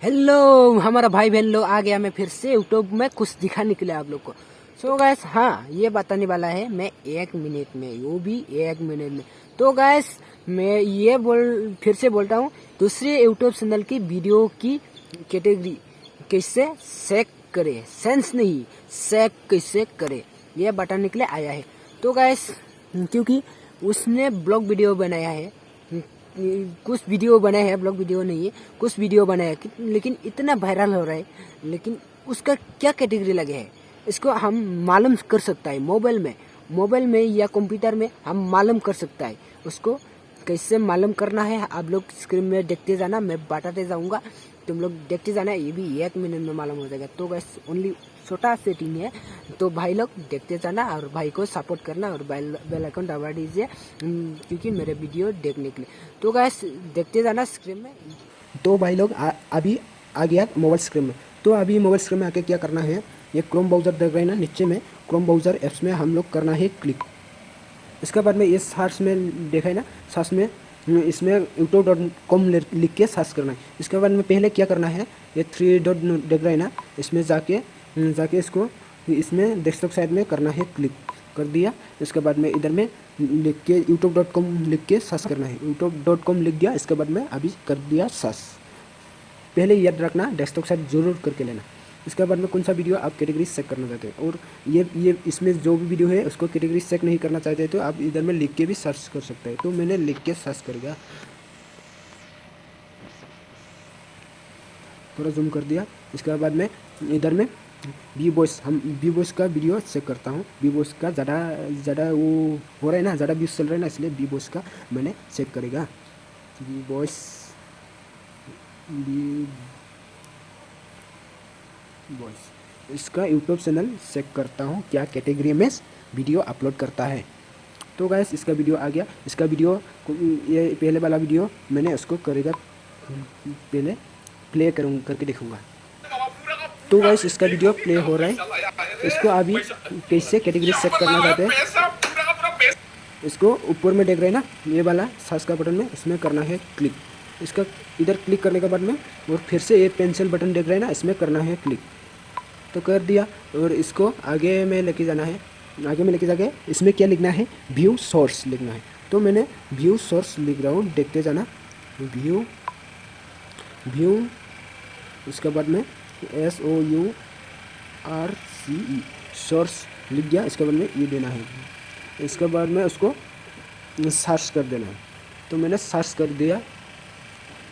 Hello हमारा भाई बहन लोग आ गया। मैं फिर से यूट्यूब में कुछ दिखाने के लिए आप लोग को। सो गैस हाँ, ये बताने वाला है मैं 1 मिनट में, वो भी 1 मिनट में। तो गैस मैं ये फिर से बोलता हूँ, दूसरे यूट्यूब चैनल की वीडियो की कैटेगरी कैसे सेक करे, सेंस नहीं सेक कैसे करे, ये बताने के लिए आया है। तो गैस क्योंकि उसने ब्लॉग वीडियो बनाया है, कुछ वीडियो बनाए हैं, ब्लॉग वीडियो नहीं है, कुछ वीडियो बनाया है, लेकिन इतना वायरल हो रहा है। लेकिन उसका क्या कैटेगरी लगे है इसको हम मालूम कर सकता है। मोबाइल में या कंप्यूटर में हम मालूम कर सकता है। उसको कैसे मालूम करना है आप लोग स्क्रीन में देखते जाना, मैं बताते जाऊंगा, तुम लोग देखते जाना। ये भी 1 मिनट में मालूम हो जाएगा। तो बस ओनली छोटा सेटिंग है, तो भाई लोग देखते जाना और भाई को सपोर्ट करना और बेल आइकन दबा दीजिए क्योंकि मेरे वीडियो देखने के लिए। तो गैस देखते जाना स्क्रीन में। तो भाई लोग अभी आ गया मोबाइल स्क्रीन में। तो अभी मोबाइल स्क्रीन में आके क्या करना है, ये क्रोम ब्राउज़र देख रहे हैं ना, नीचे में क्रोम ब्राउज़र ऐप्स में हम लोग करना है क्लिक। इसके बाद में ये सर्च में देखा है ना, सर्च में इसमें youtube.com लिख के सर्च करना है। इसके बाद में पहले क्या करना है, ये 3 डॉट देख रहे हैं ना, इसमें जाके इसको इसमें डेस्कटॉप साइड में करना है क्लिक कर दिया। इसके बाद में इधर में लिख के youtube.com लिख के सर्च करना है। youtube.com लिख दिया, इसके बाद में अभी कर दिया सर्च। पहले याद रखना डेस्कटॉप साइड जरूर करके लेना। इसके बाद में कौन सा वीडियो आप कैटेगरी सेट करना चाहते हैं, और ये इसमें जो भी वीडियो है उसको कैटेगरी सेट नहीं करना चाहते तो आप इधर में लिख के भी सर्च कर सकते हैं। तो मैंने लिख के सर्च कर गया, थोड़ा जूम कर दिया। इसके बाद में इधर में वी वॉइस का वीडियो चेक करता हूँ। वी वॉइस का ज़्यादा वो हो रहा है ना, ज़्यादा व्यूज़ चल रहा है ना, इसलिए वी वॉइस का मैंने चेक करेगा। वी वॉइस इसका यूट्यूब चैनल चेक करता हूँ क्या कैटेगरी में वीडियो अपलोड करता है। तो गैस इसका वीडियो आ गया। इसका वीडियो ये पहले वाला वीडियो मैंने उसको करेगा, पहले प्ले करके देखूँगा। तो गैस इसका वीडियो प्ले हो रहा है। इसको अभी कैसे कैटेगरी सेट करना चाहते हैं, इसको ऊपर में देख रहे हैं ना, ये वाला सर्च का बटन में इसमें करना है क्लिक। इसका इधर क्लिक करने के बाद में और फिर से ये पेंसिल बटन देख रहे हैं ना, इसमें करना है क्लिक। तो कर दिया और इसको आगे में लेके जाना है। आगे में लेके जाके इसमें क्या लिखना है, व्यू सोर्स लिखना है। तो मैंने व्यू सोर्स लिख रहा हूँ, देखते जाना। व्यू उसके बाद में SOURCE सोर्स लिख दिया। इसके बाद में ये देना है, इसके बाद में उसको सर्च कर देना है। तो मैंने सर्च कर दिया।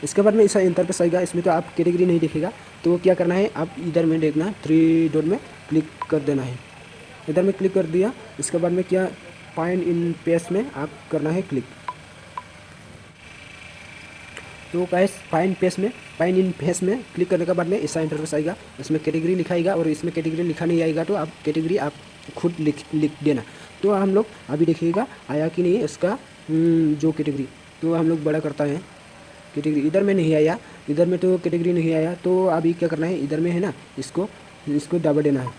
इसके बाद में ऐसा इंटरफेस आएगा, इसमें तो आप कैटेगरी नहीं देखेगा। तो क्या करना है, आप इधर में देखना है, 3 डॉट में क्लिक कर देना है। इधर में क्लिक कर दिया। इसके बाद में क्या, फाइंड इन पेज में आप करना है क्लिक। तो गाइस फाइंड इन पेज में क्लिक करने के बाद में ऐसा इंटरफेस आएगा, इसमें कैटेगरी लिखाएगा। और इसमें कैटेगरी लिखा नहीं आएगा तो आप कैटेगरी आप खुद लिख देना। तो हम लोग अभी देखिएगा आया कि नहीं इसका जो कैटेगरी। तो हम लोग बड़ा करता है कैटेगरी, इधर में नहीं आया, इधर में तो कैटेगरी नहीं आया। तो अभी क्या करना है, इधर में है ना, इसको दबा देना है।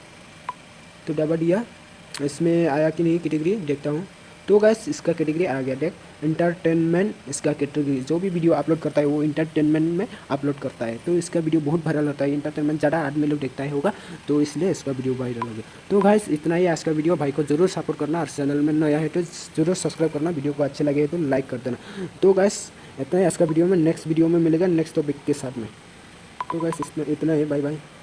तो दबा दिया, इसमें आया कि नहीं कैटेगरी देखता हूँ। तो गैस इसका कैटेगरी आ गया, देख एंटरटेनमेंट। इसका कैटेगरी जो भी वीडियो अपलोड करता है वो एंटरटेनमेंट में अपलोड करता है। तो इसका वीडियो बहुत वायरल होता है, एंटरटेनमेंट ज़्यादा आदमी लोग देखता है होगा, तो इसलिए इसका वीडियो वायरल हो गया। तो गैस इतना ही आज का वीडियो। भाई को जरूर सपोर्ट करना और चैनल में नया है तो जरूर सब्सक्राइब करना। वीडियो को अच्छे लगे तो लाइक कर देना। तो गैस इतना ही आज का वीडियो में, नेक्स्ट वीडियो में मिलेगा नेक्स्ट टॉपिक के साथ में। तो गैस इतना ही, बाय बाय।